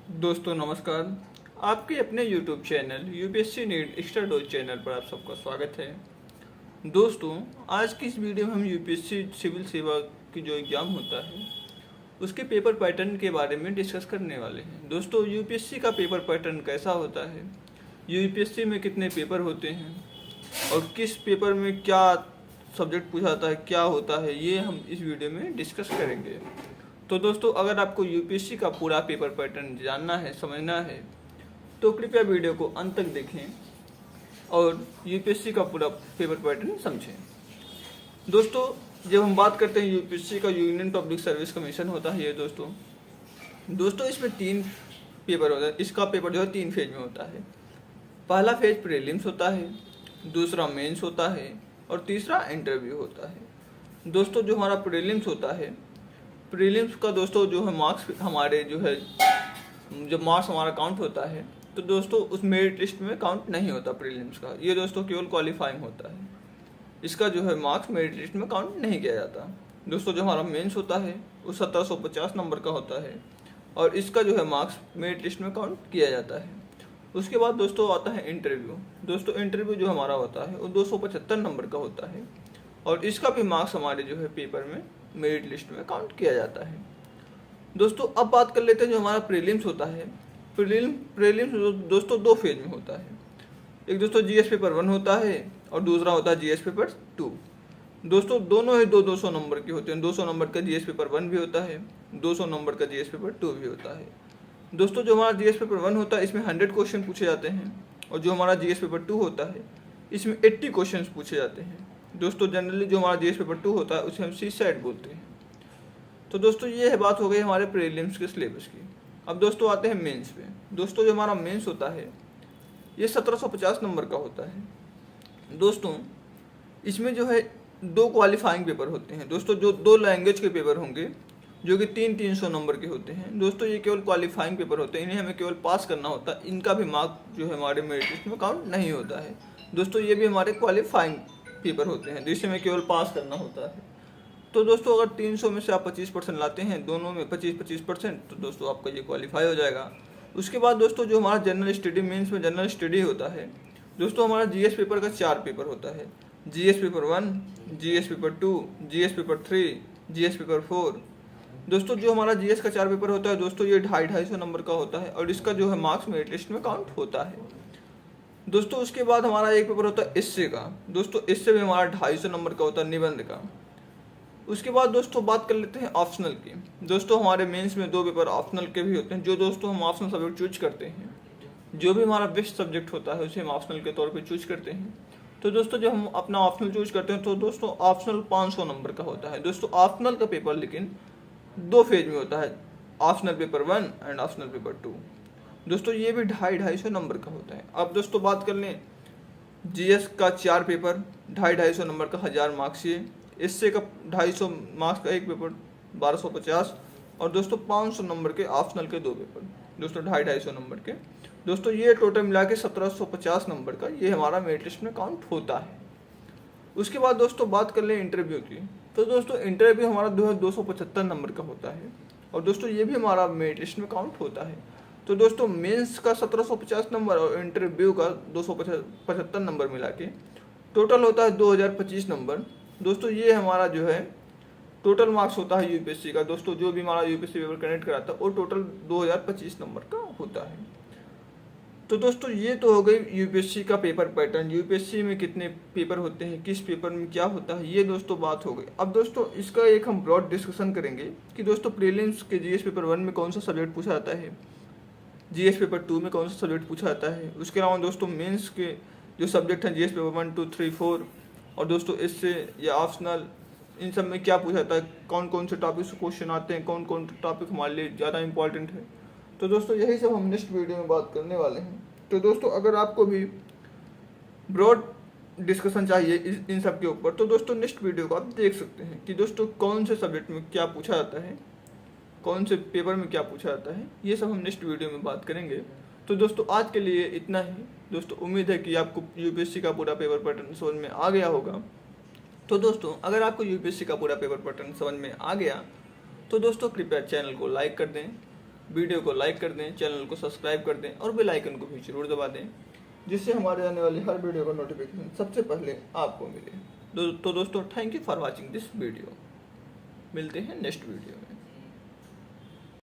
दोस्तों नमस्कार। आपके अपने YouTube channel UPSC NEET extra dose channel पर आप सबका स्वागत है। दोस्तों आज की इस वीडियो में हम यूपीएससी सिविल सेवा की जो एग्ज़ाम होता है उसके पेपर पैटर्न के बारे में डिस्कस करने वाले हैं। दोस्तों यूपीएससी का पेपर पैटर्न कैसा होता है, यूपीएससी में कितने पेपर होते हैं और किस पेपर में क्या सब्जेक्ट पूछा जाता है, क्या होता है, ये हम इस वीडियो में डिस्कस करेंगे। तो दोस्तों अगर आपको यूपीएससी का पूरा पेपर पैटर्न जानना है, समझना है, तो कृपया वीडियो को अंत तक देखें और यूपीएससी का पूरा पेपर पैटर्न समझें। दोस्तों जब हम बात करते हैं यूपीएससी का, यूनियन पब्लिक सर्विस कमीशन होता है ये दोस्तों इसमें 3 पेपर होता है। इसका पेपर जो है 3 फेज में होता है। पहला फेज प्रीलिम्स होता है, दूसरा मेंस होता है और तीसरा इंटरव्यू होता है। दोस्तों जो हमारा प्रीलिम्स होता है, प्रीलिम्स का दोस्तों जो है मार्क्स हमारे जो है, जब मार्क्स हमारा काउंट होता है तो दोस्तों उस मेरिट लिस्ट में काउंट नहीं होता प्रीलिम्स का। ये दोस्तों केवल क्वालिफाइंग होता है, इसका जो है मार्क्स मेरिट लिस्ट में काउंट नहीं किया जाता। दोस्तों जो हमारा मेंस होता है वो 1750 नंबर का होता है और इसका जो है मार्क्स मेरिट लिस्ट में काउंट किया जाता है। उसके बाद दोस्तों आता है इंटरव्यू। दोस्तों इंटरव्यू जो हमारा होता है वो 275 नंबर का होता है और इसका भी मार्क्स हमारे जो है पेपर में मेरिट लिस्ट में काउंट किया जाता है। दोस्तों अब बात कर लेते हैं जो हमारा प्रीलिम्स होता है। प्रीलिम्स दोस्तों 2 फेज में होता है। एक दोस्तों जीएस पेपर 1 होता है और दूसरा होता है जीएस पेपर 2। दोस्तों दोनों ही 200 नंबर के होते हैं। 200 नंबर का जीएस पेपर 1 भी होता है, 200 नंबर का जीएस पेपर 2 भी होता है। दोस्तों जो हमारा जीएस पेपर 1 होता है इसमें 100 क्वेश्चन पूछे जाते हैं और जो हमारा जीएस पेपर 2 होता है इसमें 80 क्वेश्चन पूछे जाते हैं। दोस्तों जनरली जो हमारा जीएस पेपर 2 होता है उसे हम सी सेट बोलते हैं। तो दोस्तों ये है बात हो गई हमारे प्रीलिम्स के सिलेबस की। अब दोस्तों आते हैं मेंस पे। दोस्तों जो हमारा मेंस होता है ये 1750 नंबर का होता है। दोस्तों इसमें जो है 2 क्वालिफाइंग पेपर होते हैं। दोस्तों जो 2 लैंग्वेज के पेपर होंगे जो कि 300 नंबर के होते हैं। दोस्तों ये केवल क्वालिफाइंग पेपर होते हैं, इन्हें हमें केवल पास करना होता है। इनका भी मार्क जो है हमारे मेरिट लिस्ट में काउंट नहीं होता है। दोस्तों ये भी हमारे क्वालिफाइंग पेपर होते हैं जिसे हमें केवल पास करना होता है। तो दोस्तों अगर 300 में से आप 25% लाते हैं, दोनों में 25% तो दोस्तों आपका ये क्वालिफाई हो जाएगा। उसके बाद दोस्तों जो हमारा जनरल स्टडी, मेंस में जनरल स्टडी होता है, दोस्तों हमारा जीएस पेपर का 4 पेपर होता है। GS paper 1, GS paper 2, GS paper 3, GS paper 4। दोस्तों जो हमारा जीएस का 4 पेपर होता है दोस्तों ये 250 नंबर का होता है और इसका जो है मार्क्स मेरिट लिस्ट में काउंट होता है। दोस्तों उसके बाद हमारा एक पेपर होता है इससे का। दोस्तों इससे भी हमारा 250 नंबर का होता है, निबंध का। उसके बाद दोस्तों बात कर लेते हैं ऑप्शनल की। दोस्तों हमारे मेंस में 2 पेपर ऑप्शनल के भी होते हैं, जो दोस्तों हम ऑप्शनल सब्जेक्ट चूज करते हैं। जो भी हमारा बेस्ट सब्जेक्ट होता है उसे हम ऑप्शनल के तौर पे चूज करते हैं। तो दोस्तों जब हम अपना ऑप्शनल चूज करते हैं तो दोस्तों ऑप्शनल 500 नंबर का होता है। दोस्तों ऑप्शनल का पेपर लेकिन 2 फेज में होता है, optional paper 1 and optional paper 2। दोस्तों ये भी 250 नंबर का होता है। अब दोस्तों बात कर लें जीएस का 4 पेपर, 250 नंबर का 1000 मार्क्स। ये इससे का 250 मार्क्स का एक पेपर 1250 और दोस्तों 500 नंबर के ऑप्शनल के 2 पेपर दोस्तों 250 नंबर के। दोस्तों ये टोटल मिला के 1750 नंबर का ये हमारा मेरिट लिस्ट में काउंट होता है। उसके बाद दोस्तों बात कर लें इंटरव्यू की। तो दोस्तों इंटरव्यू हमारा 275 नंबर का होता है और दोस्तों ये भी हमारा मेरिट लिस्ट में काउंट होता है। तो दोस्तों मेंस का 1750 नंबर और इंटरव्यू का 275 नंबर मिला के टोटल होता है 2025 नंबर। दोस्तों ये हमारा जो है टोटल मार्क्स होता है यूपीएससी का। दोस्तों जो भी हमारा यूपीएससी पेपर कनेक्ट कराता है वो टोटल 2025 नंबर का होता है। तो दोस्तों ये तो हो गई यूपीएससी का पेपर पैटर्न। यूपीएससी में कितने पेपर होते हैं, किस पेपर में क्या होता है, ये दोस्तों बात हो गई। अब दोस्तों इसका एक हम ब्रॉड डिस्कशन करेंगे कि दोस्तों प्रीलिम्स के जीएस पेपर 1 में कौन सा सब्जेक्ट पूछा जाता है, जीएस पेपर 2 में कौन सा सब्जेक्ट पूछा जाता है। उसके अलावा दोस्तों मेंस के जो सब्जेक्ट हैं जीएस पेपर 1, 2, 3, 4 और दोस्तों इससे या ऑप्शनल, इन सब में क्या पूछा जाता है, कौन कौन से टॉपिक से क्वेश्चन आते हैं, कौन कौन टॉपिक हमारे लिए ज़्यादा इंपॉर्टेंट है। तो दोस्तों यही सब हम नेक्स्ट वीडियो में बात करने वाले हैं। तो दोस्तों अगर आपको भी ब्रॉड डिस्कशन चाहिए इन सब के ऊपर तो दोस्तों नेक्स्ट वीडियो को आप देख सकते हैं कि दोस्तों कौन से सब्जेक्ट में क्या पूछा जाता है, कौन से पेपर में क्या पूछा जाता है, ये सब हम नेक्स्ट वीडियो में बात करेंगे। तो दोस्तों आज के लिए इतना ही। दोस्तों उम्मीद है कि आपको यूपीएससी का पूरा पेपर पैटर्न समझ में आ गया होगा। तो दोस्तों अगर आपको यूपीएससी का पूरा पेपर पैटर्न समझ में आ गया तो दोस्तों कृपया चैनल को लाइक कर दें, वीडियो को लाइक कर दें, चैनल को सब्सक्राइब कर दें और बेल आइकन को भी जरूर दबा दें, जिससे हमारे आने वाली हर वीडियो का नोटिफिकेशन सबसे पहले आपको मिले। तो दोस्तों, thank you for watching this video. मिलते हैं नेक्स्ट वीडियो में।